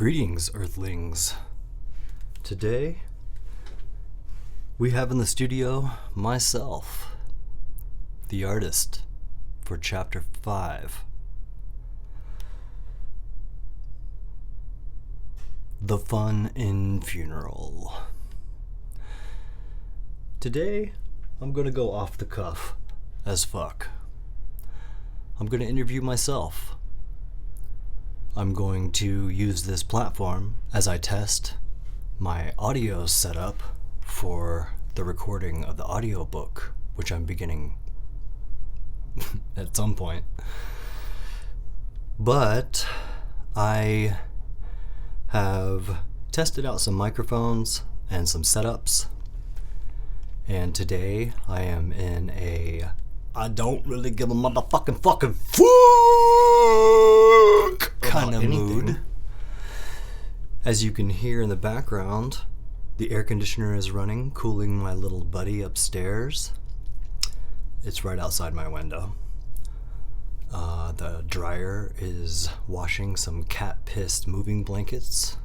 Greetings, Earthlings. Today, we have in the studio myself, the artist for Chapter 5. The Fun in Funeral. Today, I'm gonna go off the cuff as fuck. I'm gonna interview myself. I'm going to use this platform as I test my audio setup for the recording of the audiobook, which I'm beginning at some point. But I have tested out some microphones and some setups, and today I am in a I don't really give a motherfucking fucking fuck kind of mood. As you can hear in the background, the air conditioner is running, cooling my little buddy upstairs. It's right outside my window. The dryer is washing some cat-pissed moving blankets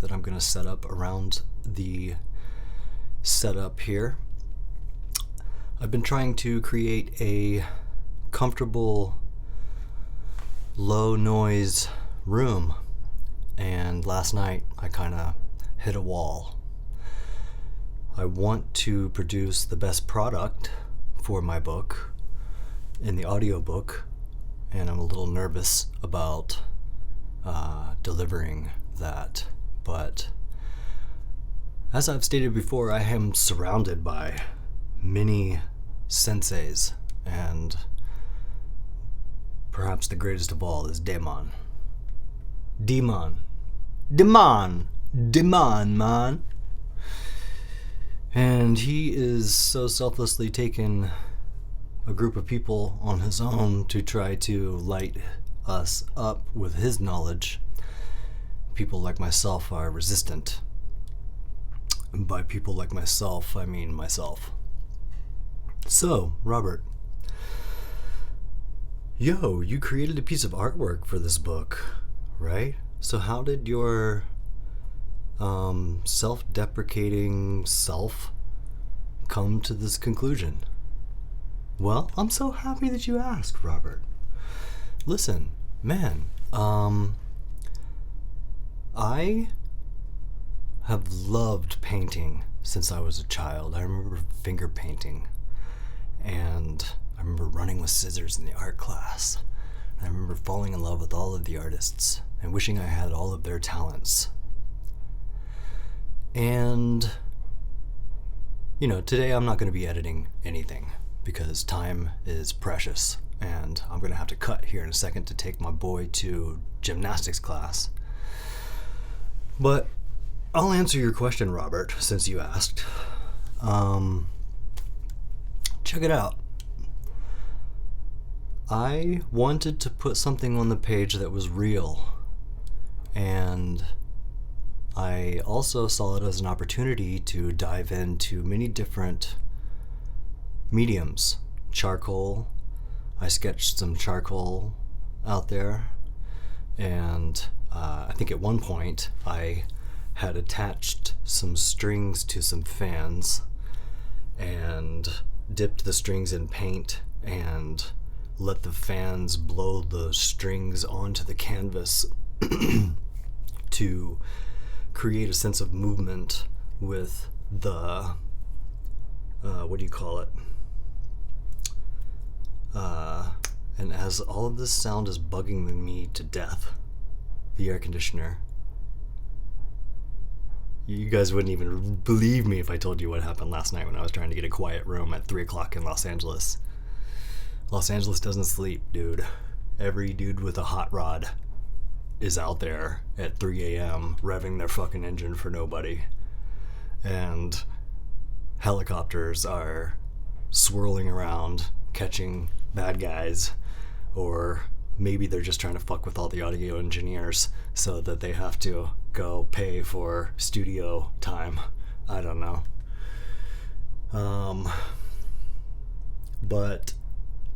that I'm going to set up around the setup here. I've been trying to create a comfortable, low-noise room, and last night I kind of hit a wall. I want to produce the best product for my book in the audiobook, and I'm a little nervous about delivering that. But as I've stated before, I am surrounded by many senseis, and perhaps the greatest of all is Demon, man. And he is so selflessly taken a group of people on his own to try to light us up with his knowledge. People like myself are resistant. And by people like myself, I mean myself. So, Robert, you created a piece of artwork for this book, right? So how did your self-deprecating self come to this conclusion? Well, I'm so happy that you asked, Robert. Listen, man, I have loved painting since I was a child. I remember finger painting, and I remember running with scissors in the art class. And I remember falling in love with all of the artists and wishing I had all of their talents. And, today I'm not going to be editing anything because time is precious, and I'm going to have to cut here in a second to take my boy to gymnastics class. But I'll answer your question, Robert, since you asked. Check it out. I wanted to put something on the page that was real, and I also saw it as an opportunity to dive into many different mediums. Charcoal. I sketched some charcoal out there, and I think at one point I had attached some strings to some fans and dipped the strings in paint and let the fans blow the strings onto the canvas to create a sense of movement with the and as all of this sound is bugging me to death, the air conditioner, you guys wouldn't even believe me if I told you what happened last night when I was trying to get a quiet room at 3 o'clock in Los Angeles. Los Angeles doesn't sleep, dude. Every dude with a hot rod is out there at 3 a.m. revving their fucking engine for nobody. And helicopters are swirling around, catching bad guys, or maybe they're just trying to fuck with all the audio engineers so that they have to go pay for studio time. I don't know. But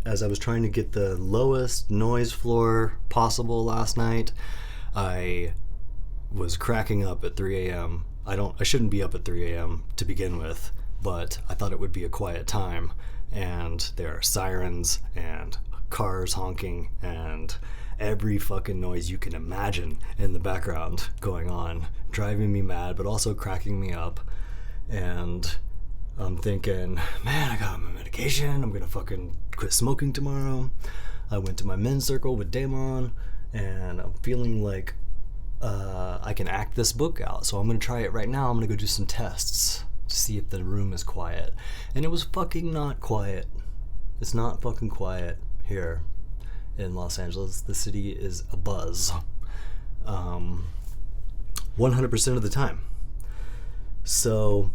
as I was trying to get the lowest noise floor possible last night, I was cracking up at 3 a.m. I shouldn't be up at 3 a.m. to begin with, but I thought it would be a quiet time, and there are sirens and cars honking and every fucking noise you can imagine in the background going on, driving me mad but also cracking me up. And I'm thinking, man, I got my medication, I'm gonna fucking quit smoking tomorrow. I went to my men's circle with Damon, and I'm feeling like I can act this book out, so I'm gonna try it right now. I'm gonna go do some tests to see if the room is quiet. And it was fucking not quiet. It's not fucking quiet here in Los Angeles. The city is abuzz 100% of the time. So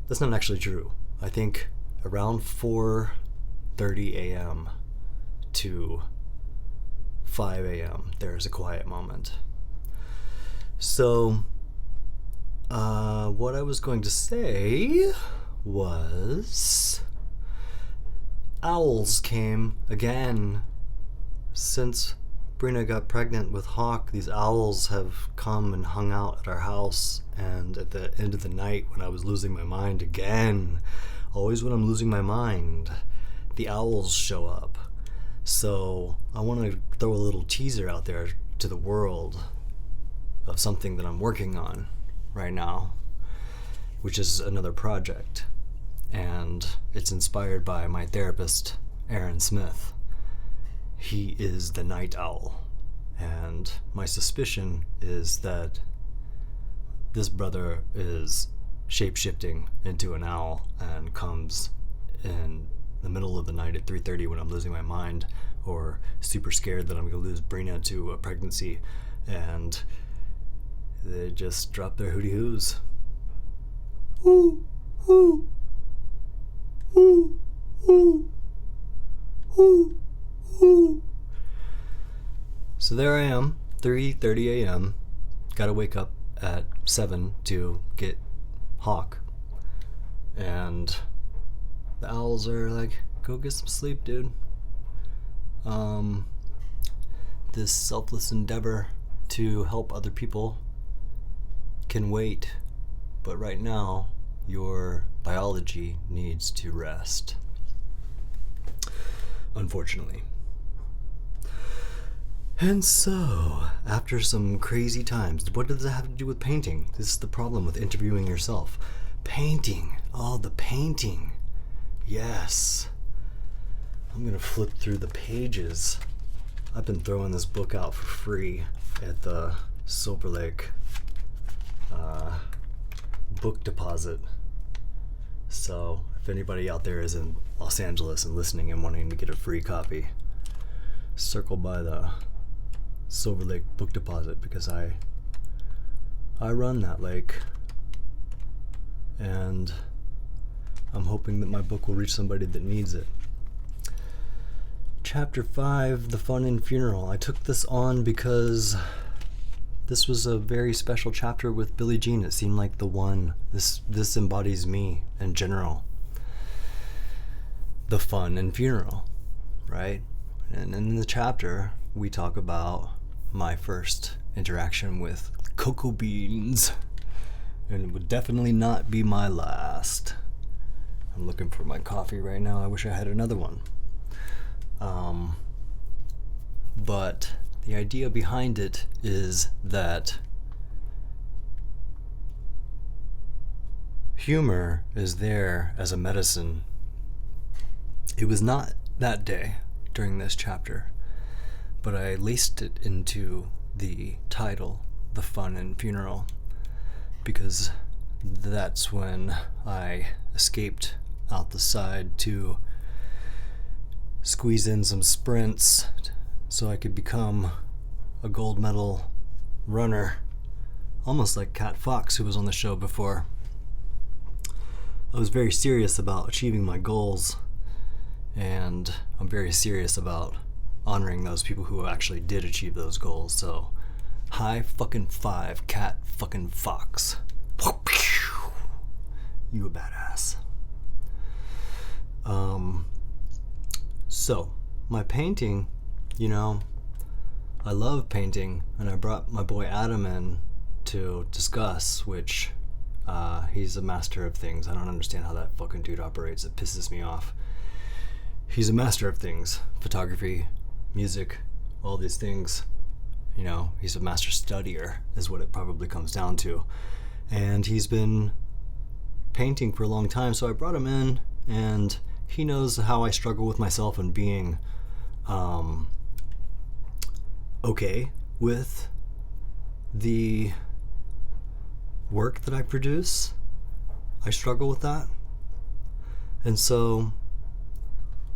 that's not actually true. I think around 4:30 a.m. to 5 a.m. there's a quiet moment. So what I was going to say was owls came again. Since Brina got pregnant with Hawk, these owls have come and hung out at our house, and at the end of the night when I was losing my mind again, always when I'm losing my mind, the owls show up. So I want to throw a little teaser out there to the world of something that I'm working on right now, which is another project, and it's inspired by my therapist, Aaron Smith. He is the night owl, and my suspicion is that this brother is shape-shifting into an owl and comes in the middle of the night at 3:30 when I'm losing my mind or super scared that I'm going to lose Brina to a pregnancy, and they just drop their hootie hoos. Ooh, ooh, ooh, ooh, ooh, ooh. So there I am, 3:30 a.m. Gotta wake up at 7 to get Hawk. And the owls are like, go get some sleep, dude. This selfless endeavor to help other people can wait, but right now your biology needs to rest, unfortunately. And so, after some crazy times, what does that have to do with painting? This is the problem with interviewing yourself. Painting. Oh, the painting. Yes. I'm gonna flip through the pages. I've been throwing this book out for free at the Silver Lake book deposit. So if anybody out there is in Los Angeles and listening and wanting to get a free copy, circle by the Silver Lake book deposit, because I run that lake, and I'm hoping that my book will reach somebody that needs it. Chapter 5, The Fun in Funeral. I took this on because this was a very special chapter with Billie Jean. It seemed like the one. This embodies me in general. The fun in funeral, right? And in the chapter, we talk about my first interaction with cocoa beans. And it would definitely not be my last. I'm looking for my coffee right now. I wish I had another one. But the idea behind it is that humor is there as a medicine. It was not that day during this chapter, but I laced it into the title, The Fun in Funeral, because that's when I escaped out the side to squeeze in some sprints so I could become a gold medal runner, almost like Kat Fox, who was on the show before. I was very serious about achieving my goals, and I'm very serious about honoring those people who actually did achieve those goals. So high fucking five, Kat fucking Fox. You a badass. So my painting, I love painting, and I brought my boy Adam in to discuss, which he's a master of things. I don't understand how that fucking dude operates. It pisses me off. He's a master of things. Photography, music, all these things. You know, he's a master studier is what it probably comes down to. And he's been painting for a long time, so I brought him in, and he knows how I struggle with myself and being okay with the work that I produce. I struggle with that. And so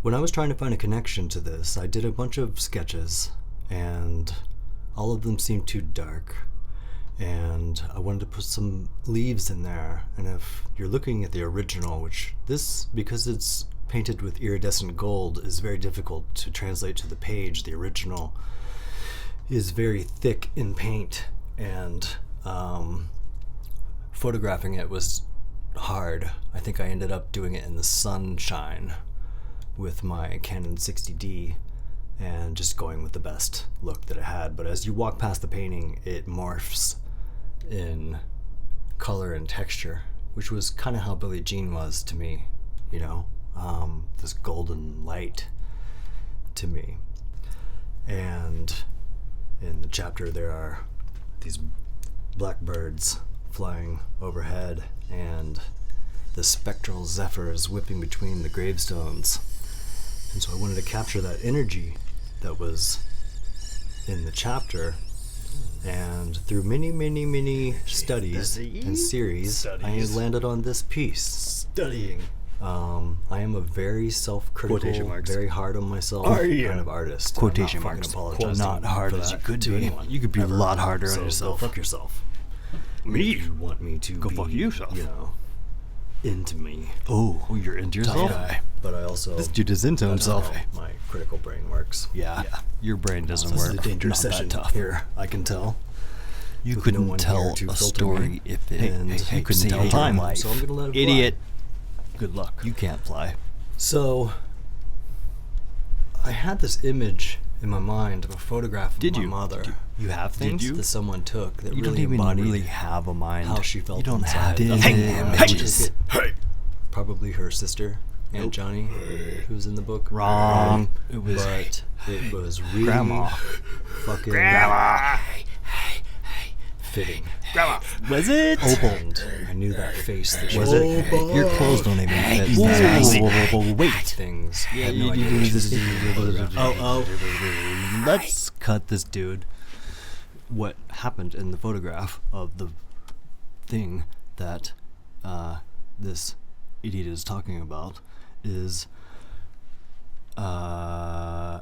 when I was trying to find a connection to this, I did a bunch of sketches, and all of them seemed too dark. And I wanted to put some leaves in there. And if you're looking at the original, which this, because it's painted with iridescent gold, is very difficult to translate to the page. The original is very thick in paint, and photographing it was hard. I think I ended up doing it in the sunshine with my Canon 60D and just going with the best look that it had. But as you walk past the painting, it morphs in color and texture, which was kind of how Billie Jean was to me, you know, this golden light to me. And in the chapter there are these blackbirds flying overhead and the spectral zephyrs whipping between the gravestones. And so I wanted to capture that energy that was in the chapter. And through many studies and series, I landed on this piece. Studying. I am a very self-critical, very hard on myself kind of artist. Quotation marks. Not hard as you could be. Anyone. You could be a lot harder So on yourself. Go fuck yourself. Me? If you want me to Go be, fuck yourself. You know, into me. Oh, you're into yourself? Guy. But I also... This dude is into himself. My critical brain works. Yeah. Your brain doesn't This work. is a dangerous Not session that tough. here, I can tell. You With couldn't no one tell here to a filter story me. if it... And you couldn't save tell time, time. so I'm gonna let it fly. Idiot. Good luck. You can't fly. So, I had this image in my mind of a photograph of my mother. You have things that someone took that You really don't even embodied really have a mind. how she felt You don't inside. have Hey, Hey. probably her sister, Aunt Johnny, who was in the book. Wrong. It was But it was really Grandma. fucking fitting. Was it? And I knew that face that she Was it? Your clothes don't even fit. Whoa. Wait. things. I had no idea what she was thinking. Let's cut this dude. What happened in the photograph of the thing that this idiot is talking about is my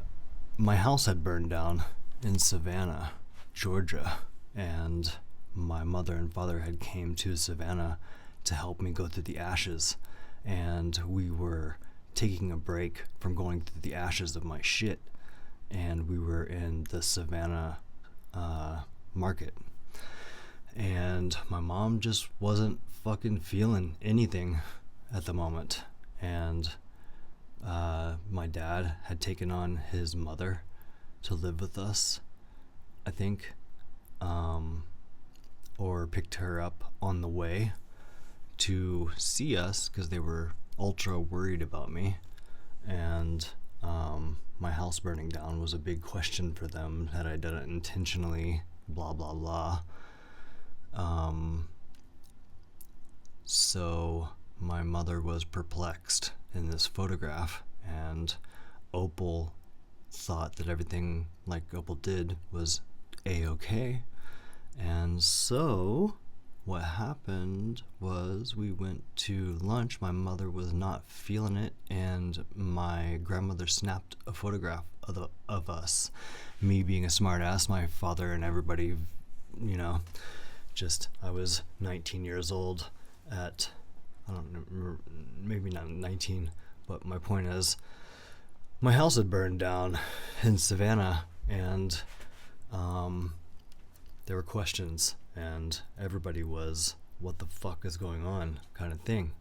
house had burned down in Savannah, Georgia, and my mother and father had came to Savannah to help me go through the ashes, and we were taking a break from going through the ashes of my shit, and we were in the Savannah market, and my mom just wasn't fucking feeling anything at the moment, and my dad had taken on his mother to live with us, I think, or picked her up on the way to see us because they were ultra worried about me, and my house burning down was a big question for them. Had I done it intentionally, blah blah blah. So my mother was perplexed in this photograph, and Opal thought that everything like Opal did was a-okay. And so what happened was we went to lunch. My mother was not feeling it, and my grandmother snapped a photograph of us. Me being a smart ass, my father and everybody, you know, just, I was 19 years old at, I don't know, maybe not 19, but my point is, my house had burned down in Savannah, and there were questions, and everybody was, what the fuck is going on kind of thing,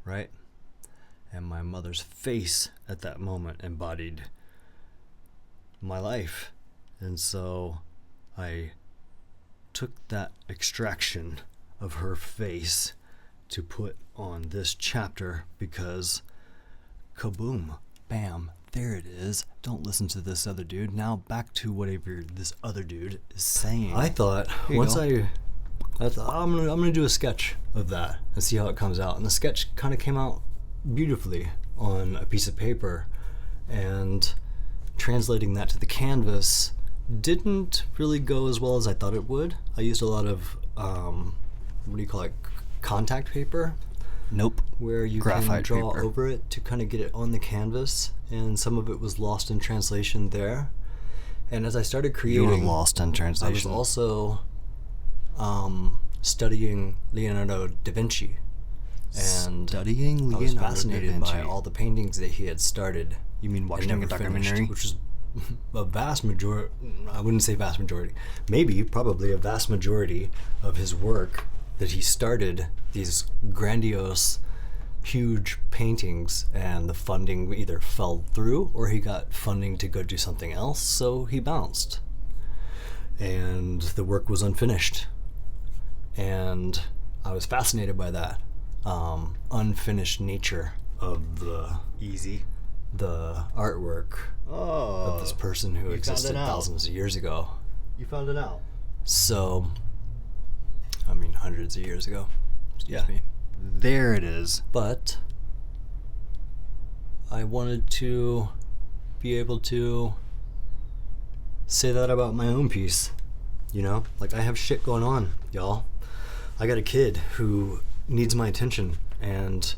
right? And my mother's face at that moment embodied my life. And so I took that extraction of her face to put on this chapter because kaboom, bam, there it is. Don't listen to this other dude. Now back to whatever this other dude is saying. I thought I thought I'm gonna do a sketch of that and see how it comes out. And the sketch kind of came out beautifully on a piece of paper, and translating that to the canvas didn't really go as well as I thought it would. I used a lot of what do you call it, contact paper? Nope. Where you Graphite can draw paper over it to kind of get it on the canvas, and some of it was lost in translation there. And as I started creating, You were lost in translation. I was also studying Leonardo da Vinci, and Studying I was Leonardo fascinated da Vinci. by all the paintings that he had started. You mean and watching never a documentary? finished, which is a vast majority. I wouldn't say vast majority. Maybe, probably a vast majority of his work that he started these grandiose, huge paintings, and the funding either fell through or he got funding to go do something else, so he bounced. And the work was unfinished. And I was fascinated by that unfinished nature of the artwork of this person who existed thousands of years ago. You found it out. So, I mean, hundreds of years ago. Excuse me. There it is. But I wanted to be able to say that about my own piece. You know? Like, I have shit going on, y'all. I got a kid who needs my attention, and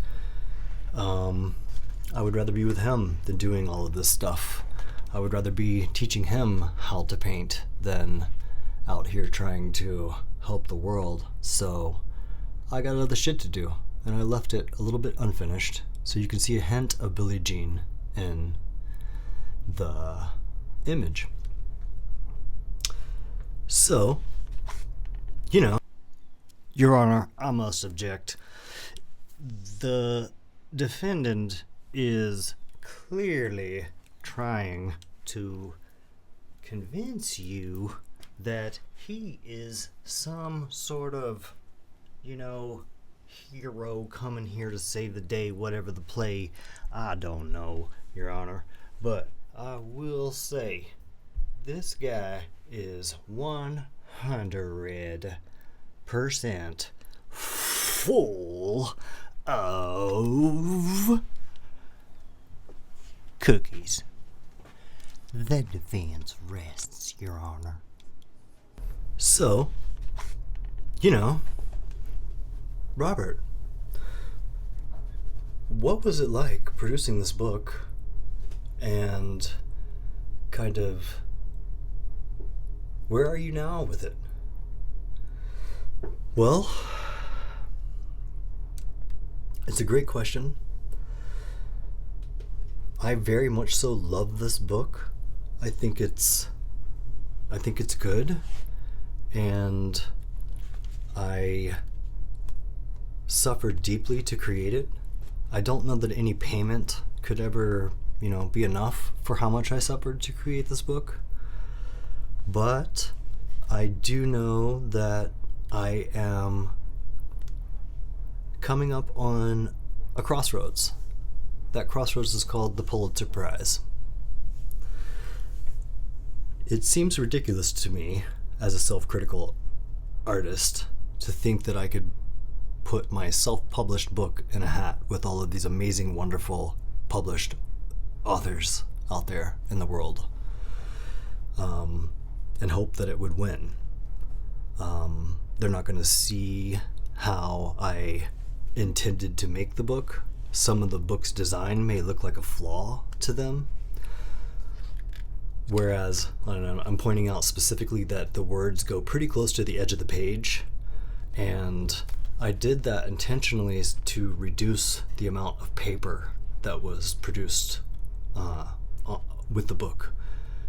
I would rather be with him than doing all of this stuff. I would rather be teaching him how to paint than out here trying to help the world. So I got other shit to do, and I left it a little bit unfinished, so you can see a hint of Billie Jean in the image. So, you know, Your Honor, I must object. The defendant is clearly trying to convince you that he is some sort of, hero coming here to save the day, whatever the play. I don't know, Your Honor. But I will say, this guy is 100% full of cookies. The defense rests, Your Honor. So, Robert, what was it like producing this book, and kind of where are you now with it? Well, it's a great question. I very much so love this book. I think it's good, and I suffered deeply to create it. I don't know that any payment could ever, be enough for how much I suffered to create this book. But I do know that I am coming up on a crossroads. That crossroads is called the Pulitzer Prize. It seems ridiculous to me, as a self-critical artist, to think that I could put my self-published book in a hat with all of these amazing, wonderful, published authors out there in the world, and hope that it would win. They're not going to see how I intended to make the book. Some of the book's design may look like a flaw to them. Whereas, I don't know, I'm pointing out specifically that the words go pretty close to the edge of the page. And I did that intentionally to reduce the amount of paper that was produced with the book,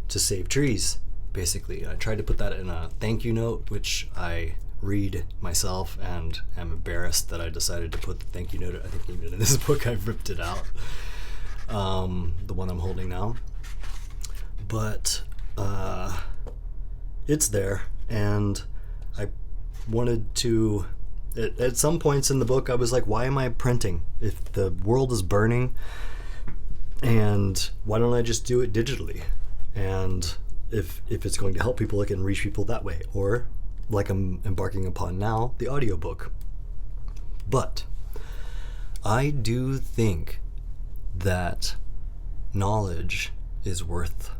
to save trees, basically. I tried to put that in a thank you note, which I read myself and am embarrassed that I decided to put the thank you note. I think even in this book I've ripped it out, the one I'm holding now. But it's there, and I wanted to, at some points in the book, I was like, why am I printing? If the world is burning, and why don't I just do it digitally? And if it's going to help people, I can reach people that way. Or, like I'm embarking upon now, the audiobook. But I do think that knowledge is worth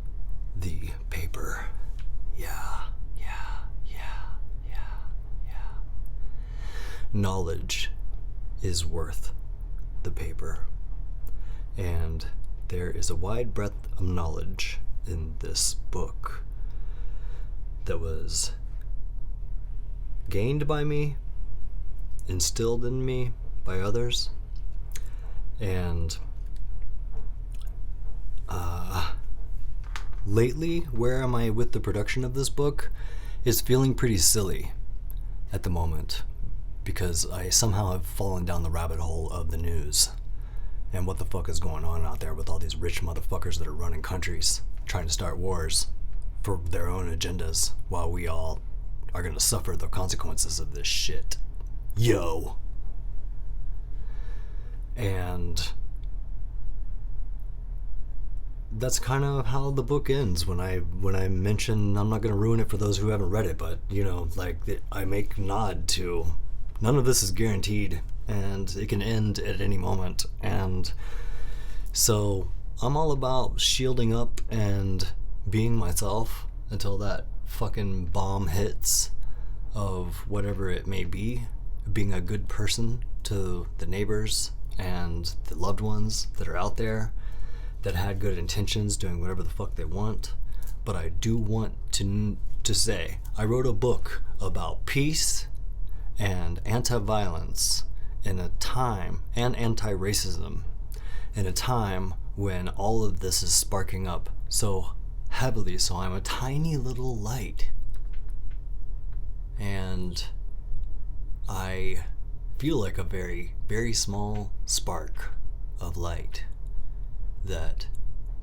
the paper. Yeah. Knowledge is worth the paper. And there is a wide breadth of knowledge in this book that was gained by me, instilled in me by others, and lately, where am I with the production of this book is feeling pretty silly at the moment, because I somehow have fallen down the rabbit hole of the news and what the fuck is going on out there with all these rich motherfuckers that are running countries, trying to start wars for their own agendas, while we all are going to suffer the consequences of this shit. Yo. And that's kind of how the book ends when I mention, I'm not going to ruin it for those who haven't read it, but I make nod to, none of this is guaranteed, and it can end at any moment. And so I'm all about shielding up and being myself until that fucking bomb hits of whatever it may be, being a good person to the neighbors and the loved ones that are out there that had good intentions, doing whatever the fuck they want. But I do want to say, I wrote a book about peace and anti-violence in a time, and anti-racism, in a time when all of this is sparking up so heavily. So I'm a tiny little light, and I feel like a very, very small spark of light that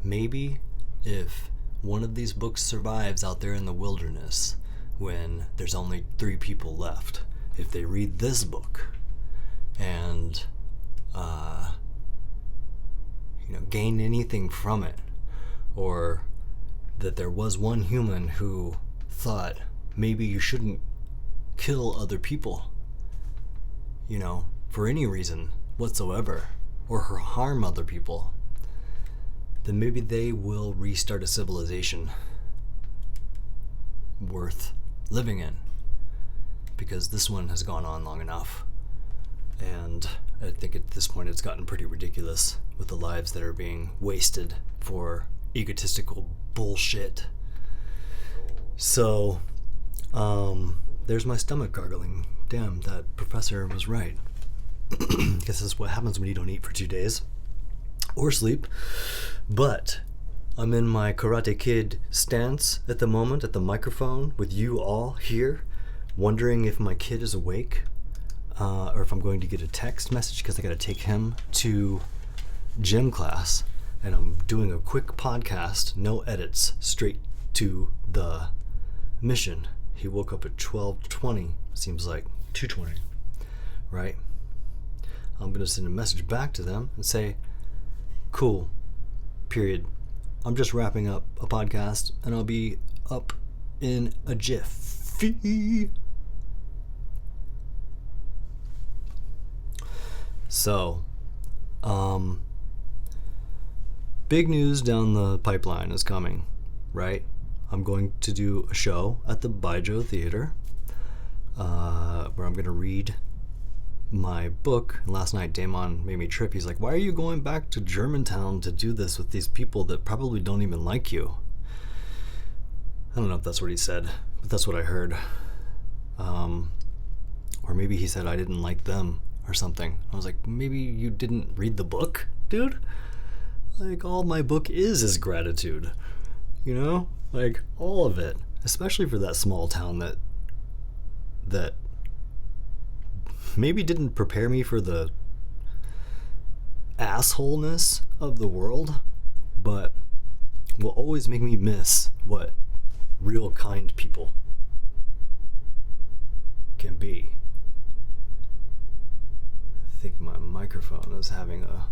maybe if one of these books survives out there in the wilderness when there's only 3 people left, if they read this book and gain anything from it, or that there was one human who thought maybe you shouldn't kill other people, for any reason whatsoever, or harm other people, then maybe they will restart a civilization worth living in, because this one has gone on long enough. And I think at this point it's gotten pretty ridiculous with the lives that are being wasted for egotistical bullshit. So, there's my stomach gargling. Damn, that professor was right. Guess this is what happens when you don't eat for 2 days. Or sleep. But I'm in my Karate Kid stance at the moment at the microphone with you all here, wondering if my kid is awake, or if I'm going to get a text message, because I got to take him to gym class, and I'm doing a quick podcast, no edits, straight to the mission. He woke up at 12:20, seems like 2:20, right? I'm going to send a message back to them and say, cool, period. I'm just wrapping up a podcast, and I'll be up in a jiffy. So, big news down the pipeline is coming, right? I'm going to do a show at the Baijiu Theater, where I'm going to read my book. And last night, Damon made me trip. He's like, why are you going back to Germantown to do this with these people that probably don't even like you? I don't know if that's what he said, but that's what I heard. Or maybe he said I didn't like them or something. I was like, maybe you didn't read the book, dude? Like, all my book is gratitude, Like, all of it, especially for that small town that maybe didn't prepare me for the assholeness of the world, but will always make me miss what real kind people can be. I think my microphone is having a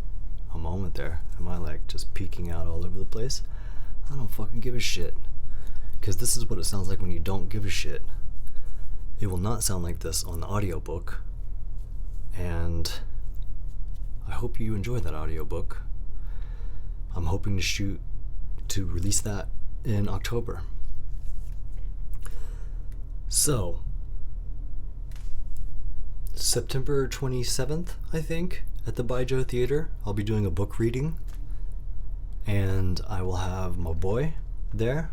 moment there. Am I like just peeking out all over the place? I don't fucking give a shit. Because this is what it sounds like when you don't give a shit. It will not sound like this on the audiobook. And I hope you enjoy that audiobook. I'm hoping to release that in October. So, September 27th, I think, at the Baijiu Theater, I'll be doing a book reading. And I will have my boy there.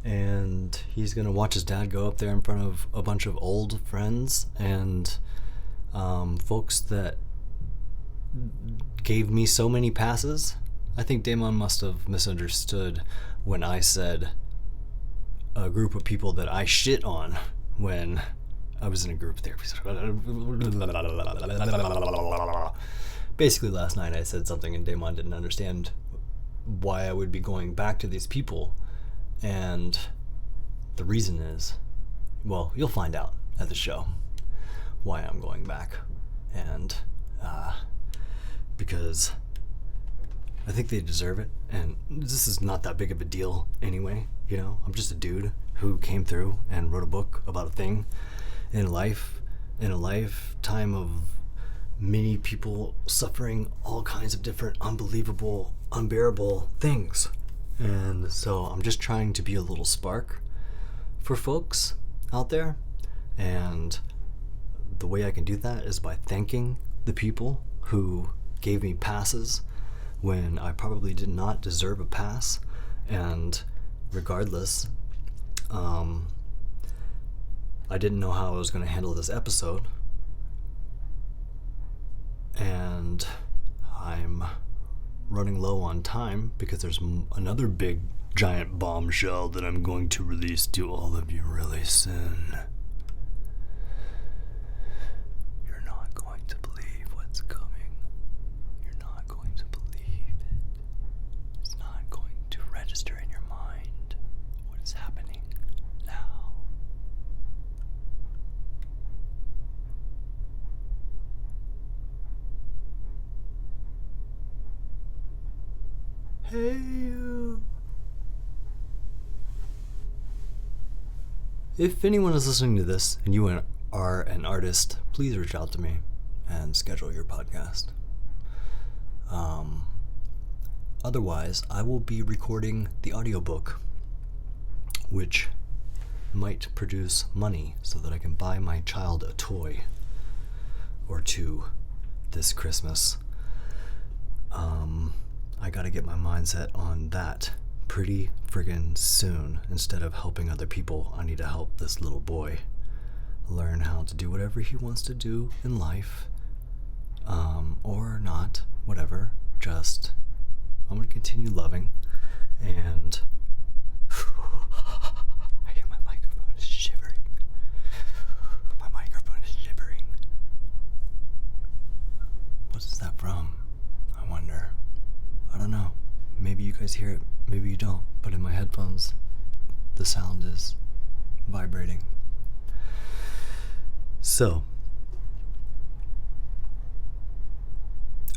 And he's going to watch his dad go up there in front of a bunch of old friends and folks that gave me so many passes. I think Damon must have misunderstood when I said a group of people that I shit on when I was in a group therapy. Basically, last night I said something and Damon didn't understand why I would be going back to these people. And the reason is, well, you'll find out at the show why I'm going back. And because I think they deserve it. And this is not that big of a deal anyway. You know, I'm just a dude who came through and wrote a book about a thing in a lifetime of many people suffering all kinds of different unbelievable, unbearable things. And so I'm just trying to be a little spark for folks out there. And the way I can do that is by thanking the people who gave me passes when I probably did not deserve a pass. And regardless, I didn't know how I was going to handle this episode. And I'm running low on time because there's another big giant bombshell that I'm going to release to all of you really soon. You're not going to believe what's coming. You're not going to believe it. It's not going to register in your mind what is happening now. Hey you. If anyone is listening to this and you are an artist, please reach out to me and schedule your podcast. Otherwise, I will be recording the audiobook, which might produce money so that I can buy my child a toy or two this Christmas. I gotta get my mindset on that pretty friggin' soon. Instead of helping other people, I need to help this little boy learn how to do whatever he wants to do in life. Or not, whatever. Just, I'm gonna continue loving. And I hear my microphone is shivering. My microphone is shivering. What is that from? I wonder. I don't know. Maybe you guys hear it, maybe you don't. But in my headphones, the sound is vibrating. So,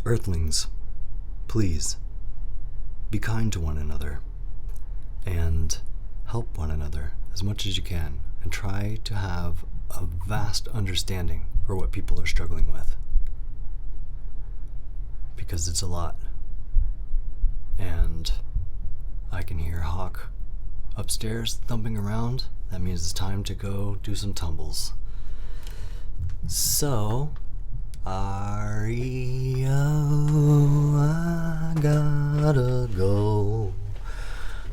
Earthlings, please be kind to one another and help one another as much as you can, and try to have a vast understanding for what people are struggling with, because it's a lot. And I can hear Hawk upstairs thumping around. That means it's time to go do some tumbles. So, Ario, I gotta go.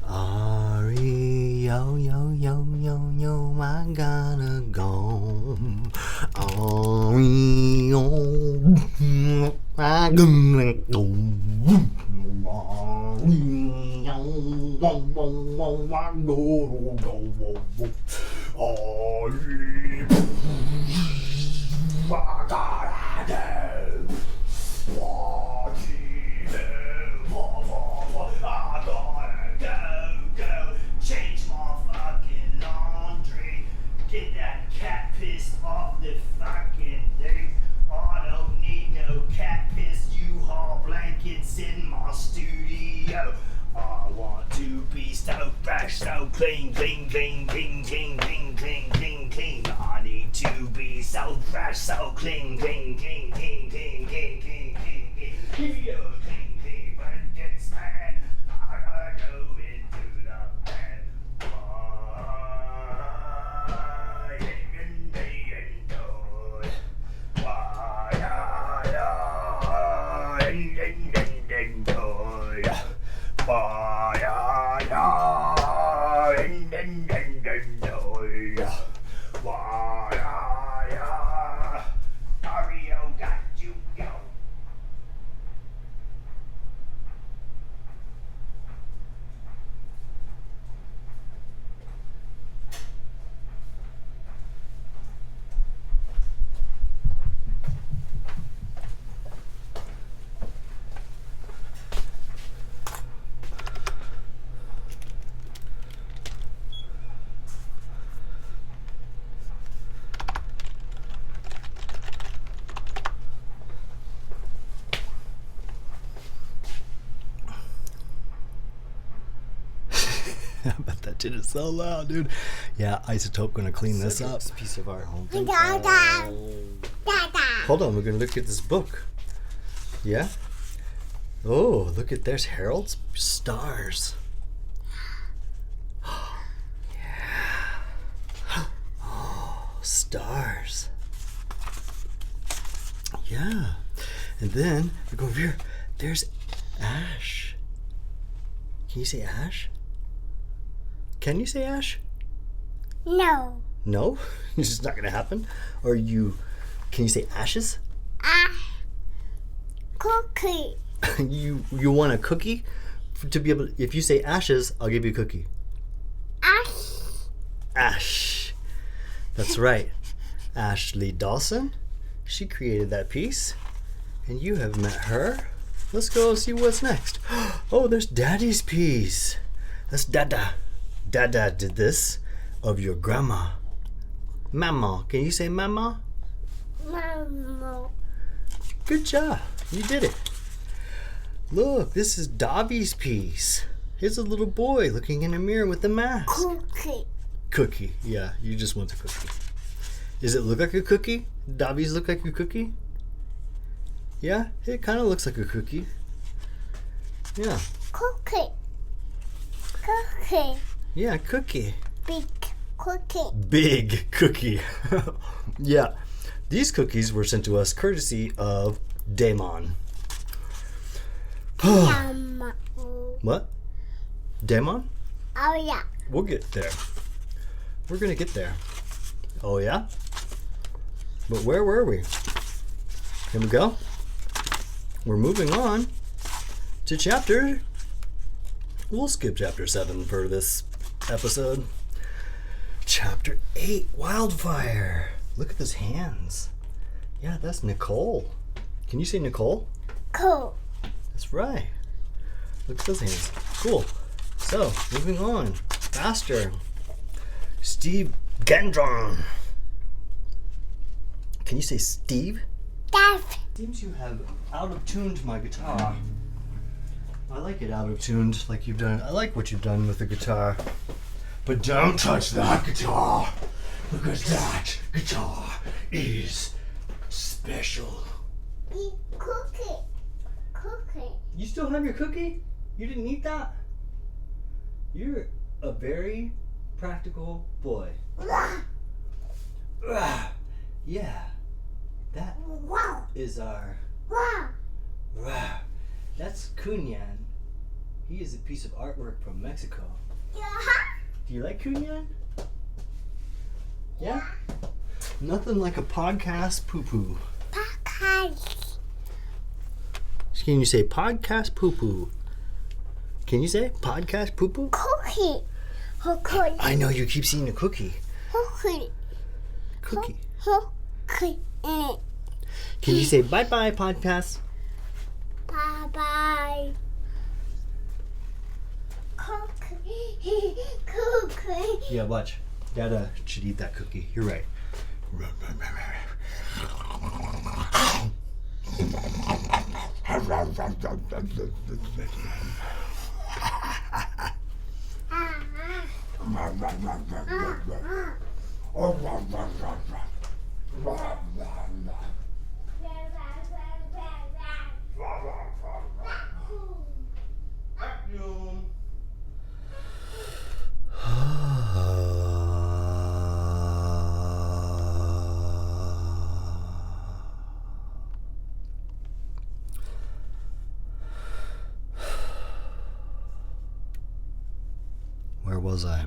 Ario, yo, yo, yo, yo, I gotta go. Ario, I gotta go. Change my fucking laundry. Get that cat piss clean, clean, clean, clean, clean, clean, clean, clean. I need to be so fresh, so clean, clean, clean, clean, clean, clean, clean, clean, clean. If you're clean, clean, when gets mad, I go into the pan. Mario got you, yo. I bet that shit is so loud, dude. Yeah, Isotope gonna clean this up. Cedric's piece of art. Hold on, we're gonna look at this book. Yeah? Oh, look at there's Harold's stars. Yeah. Oh, stars. Yeah. And then we go over here. There's Ash. Can you say Ash? Can you say Ash? No. No? It's just not gonna happen? Or can you say ashes? Cookie. You want a cookie? To be able to, if you say ashes, I'll give you a cookie. Ash. That's right. Ashley Dawson. She created that piece. And you have met her. Let's go see what's next. Oh, there's Daddy's piece. That's Dada. Dada did this of your grandma. Mama. Can you say mama? Mama. Good job. You did it. Look, this is Davi's piece. Here's a little boy looking in a mirror with a mask. Cookie. Cookie. Yeah, you just want a cookie. Does it look like a cookie? Davi's look like a cookie? Yeah, it kind of looks like a cookie. Yeah. Cookie. Cookie. Yeah, cookie. Big cookie. Big cookie. Yeah. These cookies were sent to us courtesy of Damon. Mama. What? Damon? Oh yeah. We'll get there. We're gonna get there. Oh yeah? But where were we? Here we go. We're moving on to chapter. We'll skip chapter 7 for this episode. Chapter 8, Wildfire. Look at those hands. Yeah, that's Nicole. Can you say Nicole? Cool. That's right. Look at those hands. Cool. So, moving on. Faster. Steve Gendron. Can you say Steve? Dave. Seems you have out of tuned my guitar. I like it out of tuned, like you've done. I like what you've done with the guitar. But don't touch that guitar, because that guitar is special. Eat cookie. Cookie. You still have your cookie? You didn't eat that? You're a very practical boy. Ah, yeah, that Wow. is our. Wow. Rah. That's Cunyan. He is a piece of artwork from Mexico. Yeah. Do you like Cunyan? Yeah? Nothing like a podcast poo-poo. Podcast. Can you say podcast poo-poo? Can you say podcast poo-poo? Cookie. Cookie. I know you keep seeing a cookie. Cookie. Cookie. Cookie. Can you say bye-bye podcast? Bye bye. Cookie. Cookie. Yeah, watch. Dada should eat that cookie. You're right. Where was I?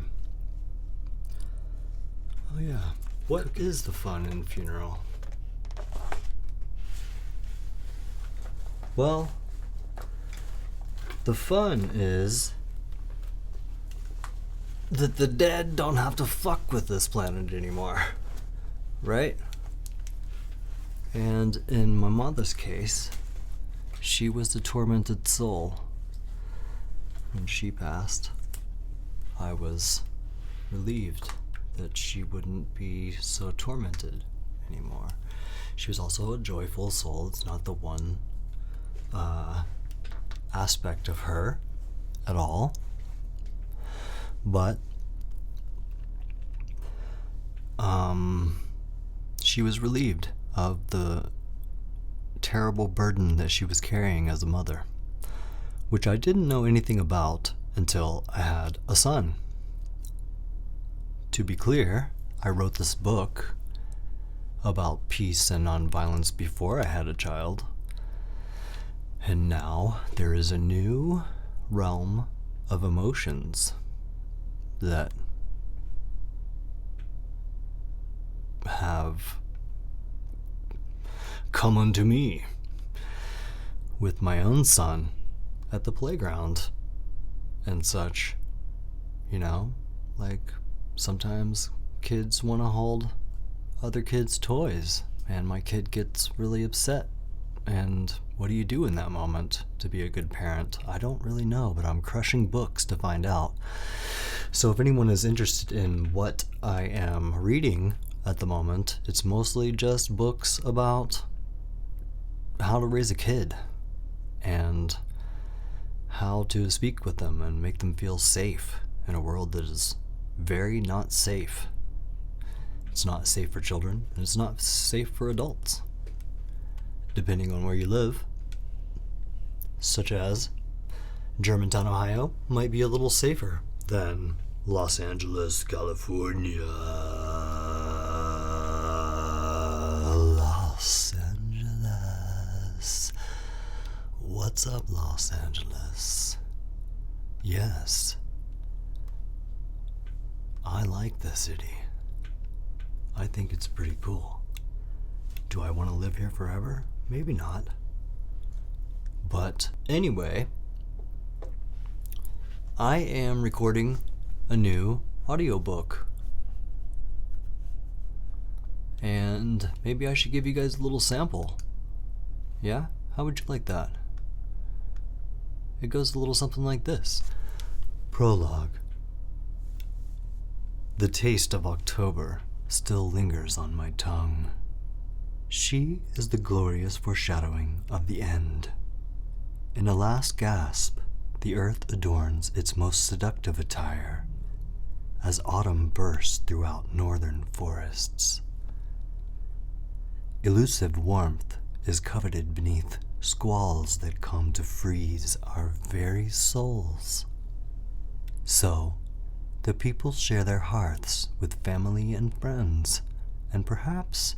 Oh yeah. What is the fun in funeral? Well, the fun is that the dead don't have to fuck with this planet anymore, right? And in my mother's case, she was the tormented soul. When she passed, I was relieved that she wouldn't be so tormented anymore. She was also a joyful soul. It's not the one aspect of her at all. But she was relieved of the terrible burden that she was carrying as a mother, which I didn't know anything about until I had a son. To be clear, I wrote this book about peace and nonviolence before I had a child. And now there is a new realm of emotions that have come unto me with my own son at the playground and such. You know, like sometimes kids want to hold other kids' toys, and my kid gets really upset. And what do you do in that moment to be a good parent? I don't really know, but I'm crushing books to find out. So if anyone is interested in what I am reading at the moment, it's mostly just books about how to raise a kid and how to speak with them and make them feel safe in a world that is very not safe. It's not safe for children, and it's not safe for adults, depending on where you live. Such as Germantown, Ohio might be a little safer than Los Angeles, California. Los Angeles. What's up, Los Angeles? Yes, I like the city. I think it's pretty cool. Do I want to live here forever? Maybe not. But anyway, I am recording a new audiobook. And maybe I should give you guys a little sample. Yeah? How would you like that? It goes a little something like this. Prologue. The taste of October still lingers on my tongue. She is the glorious foreshadowing of the end. In a last gasp, the earth adorns its most seductive attire as autumn bursts throughout northern forests. Elusive warmth is coveted beneath squalls that come to freeze our very souls. So, the people share their hearths with family and friends, and perhaps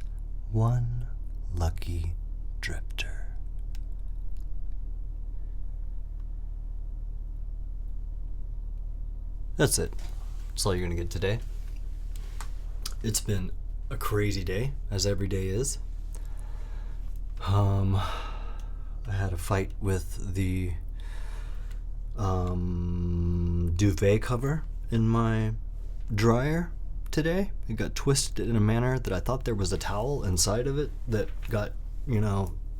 one lucky drifter. That's it. That's all you're gonna get today. It's been a crazy day, as every day is. I had a fight with the duvet cover in my dryer today. It got twisted in a manner that I thought there was a towel inside of it that got,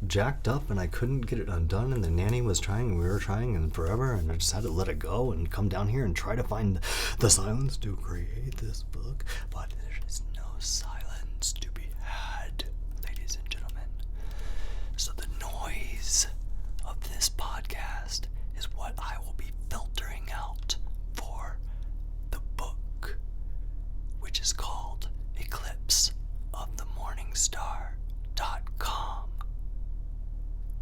jacked up, and I couldn't get it undone, and the nanny was trying, and we were trying, and forever, and I just had to let it go and come down here and try to find the silence to create this book. But there is no silence to be had, ladies and gentlemen. So the noise of this podcast is what I will be filtering out for the book. eclipseofthemorningstar.com.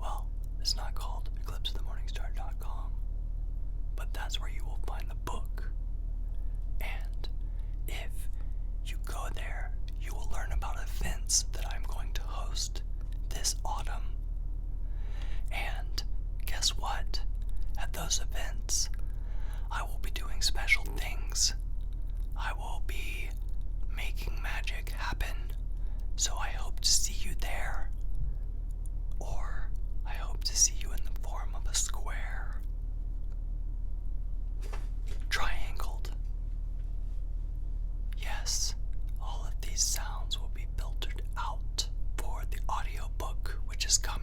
Well, it's not called eclipseofthemorningstar.com, but that's where you will find the book. And if you go there, you will learn about events that I'm going to host this autumn. And guess what? At those events, I will be doing special things. I will be making magic happen. So I hope to see you there. Or I hope to see you in the form of a square. Triangled. Yes, all of these sounds will be filtered out for the audiobook, which is coming.